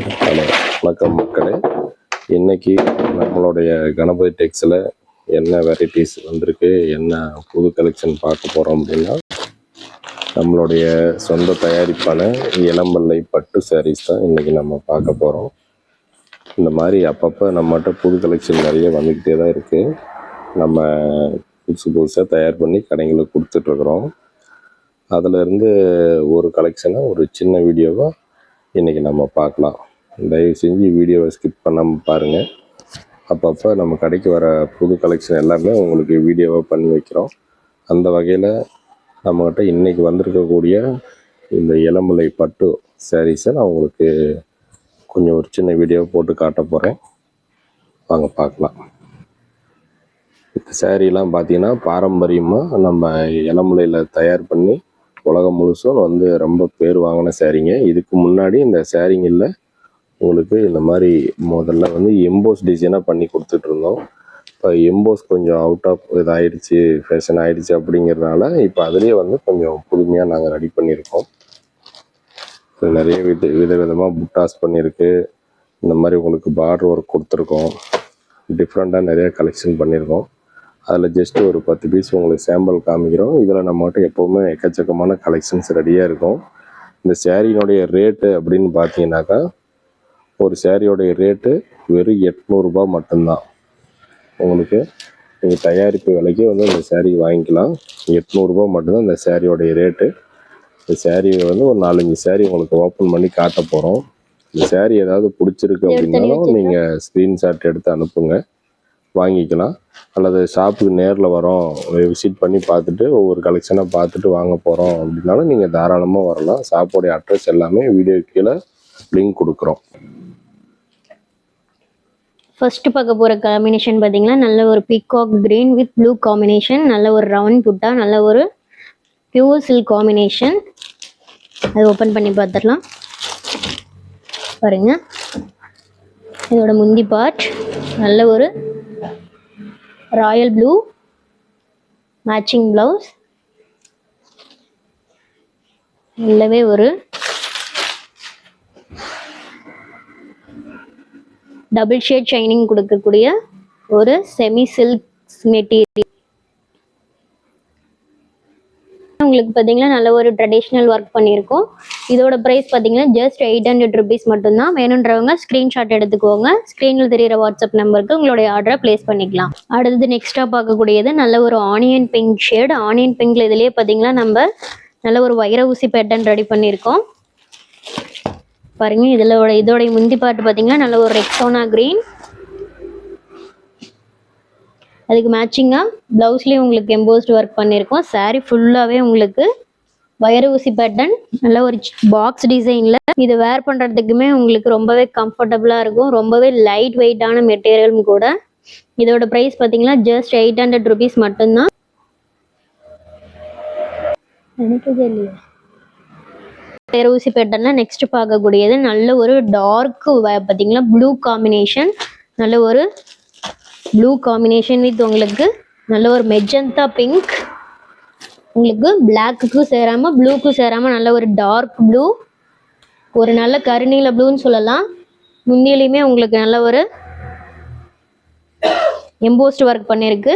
Hello, வணக்கம் மக்களே. இன்னைக்கு நம்மளுடைய கணபதி டெக்ஸில் என்ன வெரைட்டிஸ் வந்திருக்கு, என்ன புது கலெக்ஷன் பார்க்க போகிறோம் அப்படின்னா, நம்மளுடைய சொந்த தயாரிப்பான இளம்பல்லை பட்டு சாரீஸ் தான் இன்றைக்கி நம்ம பார்க்க போகிறோம். இந்த மாதிரி அப்பப்போ நம்மகிட்ட புது கலெக்ஷன் நிறைய வந்துக்கிட்டே தான் இருக்குது. நம்ம புதுசாக தயார் பண்ணி கடைங்களுக்கு கொடுத்துட்ருக்குறோம். அதிலிருந்து ஒரு கலெக்ஷனை ஒரு சின்ன வீடியோவாக இன்றைக்கி நம்ம பார்க்கலாம். தயவு செஞ்சு வீடியோவை ஸ்கிப் பண்ணாமல் பாருங்கள். அப்பப்போ நம்ம கடைக்கு வர புது கலெக்ஷன் எல்லாமே உங்களுக்கு வீடியோவாக பண்ணி வைக்கிறோம். அந்த வகையில் நம்மக்கிட்ட இன்றைக்கி வந்திருக்கக்கூடிய இந்த இளம்பல்லை பட்டு சாரீஸை நான் உங்களுக்கு கொஞ்சம் ஒரு சின்ன வீடியோ போட்டு காட்ட போகிறேன். வாங்க பார்க்கலாம். இந்த சாரீலாம் பார்த்திங்கன்னா பாரம்பரியமாக நம்ம இளம்பல்லையில் தயார் பண்ணி உலகம் முழுசும் ரொம்ப பேர் வாங்கின சாரீங்க. இதுக்கு முன்னாடி இந்த சாரீங்களில் உங்களுக்கு இந்த மாதிரி முதல்ல எம்போஸ் டிசைனாக பண்ணி கொடுத்துட்ருந்தோம். இப்போ எம்போஸ் கொஞ்சம் அவுட் ஆஃப் இதாகிடுச்சு, ஃபேஷன் ஆகிடுச்சு. அப்படிங்கிறதுனால இப்போ அதுலேயே கொஞ்சம் புதுமையாக நாங்கள் ரெடி பண்ணியிருக்கோம். நிறைய விதவிதமாக புட்டாஸ் பண்ணியிருக்கு. இந்த மாதிரி உங்களுக்கு பார்டர் ஒர்க் கொடுத்துருக்கோம். டிஃப்ரெண்ட்டாக நிறைய கலெக்ஷன் பண்ணியிருக்கோம். அதில் ஜஸ்ட்டு ஒரு 10 பீஸ் உங்களுக்கு சாம்பிள் காமிக்கிறோம். இதில் நம்மகிட்ட எப்போவுமே எக்கச்சக்கமான கலெக்ஷன்ஸ் ரெடியாக இருக்கும். இந்த சாரியினுடைய ரேட்டு அப்படின்னு பார்த்தீங்கன்னாக்கா, ஒரு சாரியோடைய ரேட்டு வெறும் 800 ரூபா மட்டும்தான். உங்களுக்கு நீங்கள் தயாரிப்பு விலைக்கு இந்த சாரீ வாங்கிக்கலாம். 800 ரூபா மட்டும்தான் இந்த சாரியோடைய ரேட்டு. இந்த சாரீ ஒரு 4-5 சாரீ உங்களுக்கு ஓப்பன் பண்ணி காட்ட போகிறோம். இந்த சாரீ ஏதாவது பிடிச்சிருக்கு அப்படின்னாலும் நீங்கள் ஸ்க்ரீன்ஷாட் எடுத்து அனுப்புங்க, வாங்கிக்கலாம். அல்லது ஷாப்புக்கு நேரில் வரோம், விசிட் பண்ணி பார்த்துட்டு ஒவ்வொரு கலெக்ஷனாக பார்த்துட்டு வாங்க போகிறோம் அப்படின்னாலும் நீங்கள் தாராளமாக வரலாம். ஷாப்போடைய அட்ரஸ் எல்லாமே வீடியோ கீழே லிங்க் கொடுக்குறோம். ஃபர்ஸ்ட் பார்க்க போகிற காம்பினேஷன் பார்த்தீங்கன்னா, நல்ல ஒரு peacock green with blue combination, நல்ல ஒரு ரவுண்ட் புட்டா, நல்ல ஒரு பியூர் சில்க் காம்பினேஷன். அது ஓப்பன் பண்ணி பார்த்துடலாம். பாருங்க, இதோட முந்தி பார்ட் நல்ல ஒரு ராயல் ப்ளூ மேட்சிங் ப்ளவுஸ். நல்லவே ஒரு டபுள் ஷேட் ஷைனிங் கொடுக்கக்கூடிய ஒரு செமி சில்க் மெட்டீரியல். உங்களுக்கு பார்த்தீங்கன்னா நல்ல ஒரு ட்ரெடிஷ்னல் ஒர்க் பண்ணியிருக்கோம். இதோட ப்ரைஸ் பார்த்தீங்கன்னா ஜஸ்ட் 800 ருபீஸ் மட்டும்தான். வேணுன்றவங்க ஸ்க்ரீன்ஷாட் எடுத்துக்கோங்க. ஸ்க்ரீனில் தெரிகிற வாட்ஸ்அப் நம்பருக்கு உங்களுடைய ஆர்டரை ப்ளேஸ் பண்ணிக்கலாம். அடுத்தது நெக்ஸ்ட்டாக பார்க்கக்கூடியது நல்ல ஒரு ஆனியன் பிங்க் ஷேட். ஆனியன் பிங்க்ல இதுலேயே பார்த்தீங்கன்னா நம்ம நல்ல ஒரு வைர ஊசி பேட்டர்ன் ரெடி பண்ணியிருக்கோம். பாருங்க, இதோடைய முந்தி பாட்டு பார்த்தீங்கன்னா நல்ல ஒரு ரெக்ஸோனா கிரீன். அதுக்கு மேட்சிங்காக ப்ளவுஸ்லேயும் உங்களுக்கு எம்போஸ்டு ஒர்க் பண்ணியிருக்கோம். சாரீ ஃபுல்லாகவே உங்களுக்கு வயர ஊசி பேட்டர்ன், நல்ல ஒரு பாக்ஸ் டிசைனில். இது வேர் பண்ணுறதுக்குமே உங்களுக்கு ரொம்பவே கம்ஃபர்டபுளாக இருக்கும். ரொம்பவே லைட் வெயிட்டான மெட்டீரியலும் கூட. இதோட ப்ரைஸ் பார்த்தீங்கன்னா ஜஸ்ட் 800 ருபீஸ் மட்டும்தான். நினைக்கவே இல்லையா வயர ஊசி பேட்டர்னில் நெக்ஸ்ட் பார்க்கக்கூடியது நல்ல ஒரு டார்க் பார்த்தீங்கன்னா ப்ளூ காம்பினேஷன். நல்ல ஒரு ப்ளூ காம்பினேஷன் வித் உங்களுக்கு நல்ல ஒரு மெஜந்தா பிங்க். உங்களுக்கு பிளாக்குக்கும் சேராமல் ப்ளூக்கும் சேராமல் நல்ல ஒரு டார்க் ப்ளூ, ஒரு நல்ல கருநீல ப்ளூன்னு சொல்லலாம். முந்தியிலையுமே உங்களுக்கு நல்ல ஒரு எம்போஸ்ட் ஒர்க் பண்ணியிருக்கு.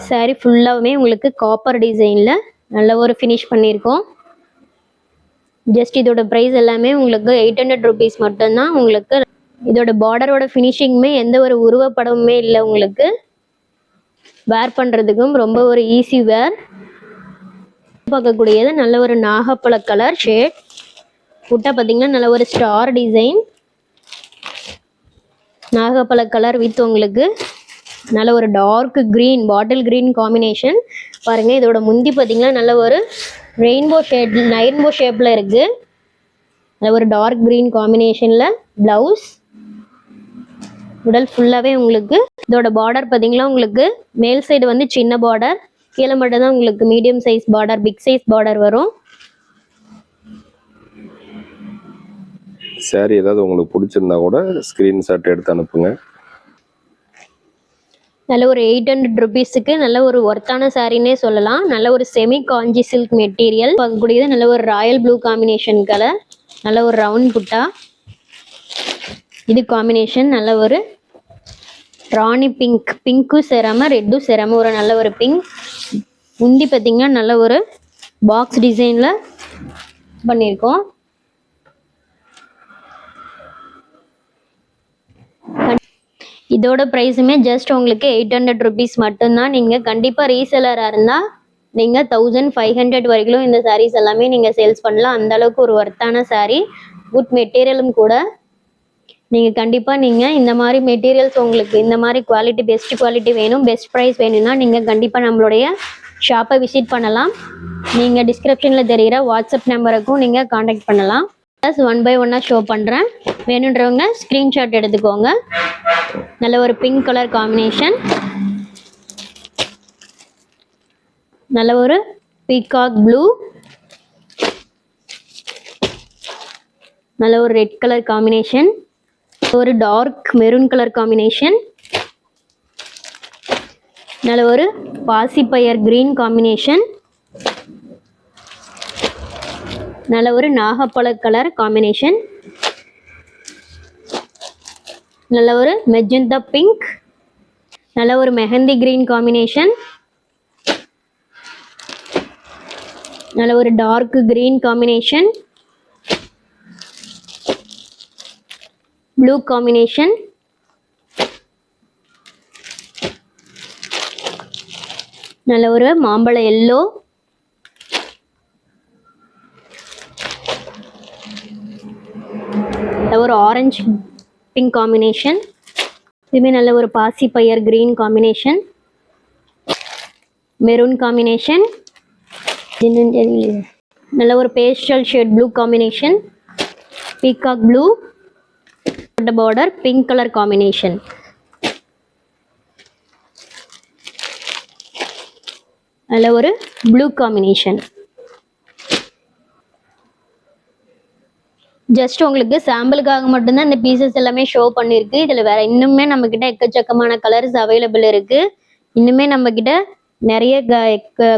சாரி ஃபுல்லாகவுமே உங்களுக்கு காப்பர் டிசைனில் நல்ல ஒரு ஃபினிஷ் பண்ணியிருக்கோம். ஜஸ்ட் இதோட ப்ரைஸ் எல்லாமே உங்களுக்கு 800 ருபீஸ் மட்டும்தான். உங்களுக்கு இதோட பார்டரோட ஃபினிஷிங்குமே எந்த ஒரு உருவப்படமுமே இல்லை. உங்களுக்கு வேர் பண்ணுறதுக்கும் ரொம்ப ஒரு ஈஸி வேர். பார்க்கக்கூடியது நல்ல ஒரு நாகப்பழ கலர் ஷேட். புட்டா பார்த்தீங்கன்னா நல்ல ஒரு ஸ்டார் டிசைன், நாகப்பழ கலர் வித் உங்களுக்கு நல்ல ஒரு dark green, bottle green combination. பாருங்கள், இதோட முந்தி பார்த்தீங்கன்னா நல்ல ஒரு ரெயின்போ ஷேப்பில் இருக்குது. நல்ல ஒரு டார்க் க்ரீன் காம்பினேஷனில் ப்ளவுஸ். உடல் ஃபுல்லாகவே உங்களுக்கு இதோட பார்டர் பார்த்தீங்கன்னா உங்களுக்கு மேல் சைடு சின்ன பார்டர், கீழே மட்டும்தான் உங்களுக்கு medium size border, big size border வரும். சாரி ஏதாவது உங்களுக்கு பிடிச்சிருந்தா கூட ஸ்க்ரீன்ஷாட் எடுத்து அனுப்புங்க. நல்ல ஒரு 800 ருபீஸுக்கு நல்ல ஒரு ஒர்த்தான சாரின்னே சொல்லலாம். நல்ல ஒரு செமி காஞ்சி சில்க் மெட்டீரியல் பார்க்கக்கூடியது. நல்ல ஒரு ராயல் ப்ளூ காம்பினேஷன் கலர், நல்ல ஒரு ரவுண்ட் புட்டா. இது காம்பினேஷன் நல்ல ஒரு ராணி பிங்க், பிங்க்கும் சேராம ரெட்டும் சேராம ஒரு நல்ல ஒரு பிங்க். முந்தி பார்த்தீங்கன்னா நல்ல ஒரு பாக்ஸ் டிசைன்ல பண்ணியிருக்கோம். இதோட ப்ரைஸுமே ஜஸ்ட் உங்களுக்கு 800 ருபீஸ் மட்டும்தான். நீங்கள் கண்டிப்பாக ரீசெலராக இருந்தால் நீங்கள் 1500 வரைக்கும் இந்த சாரீஸ் எல்லாமே நீங்கள் சேல்ஸ் பண்ணலாம். அந்த அளவுக்கு ஒரு ஒர்த்தான சாரீ, குட் மெட்டீரியலும் கூட. நீங்கள் கண்டிப்பாக நீங்கள் இந்த மாதிரி மெட்டீரியல்ஸ் உங்களுக்கு இந்த மாதிரி குவாலிட்டி, பெஸ்ட் குவாலிட்டி வேணும், பெஸ்ட் ப்ரைஸ் வேணும்னா நீங்கள் கண்டிப்பாக நம்மளுடைய ஷாப்பை விசிட் பண்ணலாம். நீங்கள் டிஸ்கிரிப்ஷனில் தெரிகிற வாட்ஸ்அப் நம்பருக்கும் நீங்கள் காண்டாக்ட் பண்ணலாம். ப்ளஸ் 1 by 1 ஷோ பண்ணுறேன். வேணுன்றவங்க ஸ்க்ரீன்ஷாட் எடுத்துக்கோங்க. நல்ல ஒரு பிங்க் கலர் காம்பினேஷன், நல்ல ஒரு பீகாக் ப்ளூ, நல்ல ஒரு ரெட் கலர் காம்பினேஷன், ஒரு டார்க் மெரூன் கலர் காம்பினேஷன், நல்ல ஒரு பாசிப்பயர் கிரீன் காம்பினேஷன், நல்ல ஒரு நாகப்பழ கலர் காம்பினேஷன், நல்ல ஒரு மெஜந்தா பிங்க், நல்ல ஒரு மெஹந்தி கிரீன் காம்பினேஷன், நல்ல ஒரு dark green combination, blue combination, நல்ல ஒரு மாம்பழ எல்லோ, ஒரு ஆரஞ்சு பிங்க் காம்பினேஷன், இதுவுமே நல்ல ஒரு பாசி பயிர் கிரீன் காம்பினேஷன், மெரூன் காம்பினேஷன், நல்ல ஒரு pastel shade blue combination, peacock blue border pink colour combination, நல்ல ஒரு ப்ளூ காம்பினேஷன். ஜஸ்ட் உங்களுக்கு சாம்பிளுக்காக மட்டும்தான் இந்த பீசஸ் எல்லாமே ஷோ பண்ணியிருக்கு. இதில் வேற இன்னுமே நம்மக்கிட்ட எக்கச்சக்கமான கலர்ஸ் அவைலபிள் இருக்குது. இன்னுமே நம்மக்கிட்ட நிறைய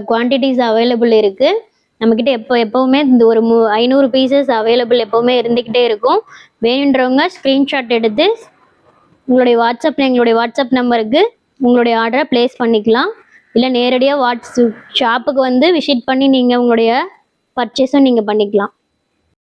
குவான்டிட்டிஸ் அவைலபிள் இருக்குது. நம்மக்கிட்ட எப்போவுமே இந்த ஒரு 500 பீசஸ் அவைலபிள் எப்போவுமே இருந்துக்கிட்டே இருக்கும். வேணுன்றவங்க ஸ்க்ரீன்ஷாட் எடுத்து எங்களுடைய வாட்ஸ்அப் நம்பருக்கு உங்களுடைய ஆர்டரை ப்ளேஸ் பண்ணிக்கலாம். இல்லை நேரடியாக ஷாப்புக்கு வந்து விசிட் பண்ணி நீங்கள் உங்களுடைய பர்ச்சேஸும் நீங்கள் பண்ணிக்கலாம்.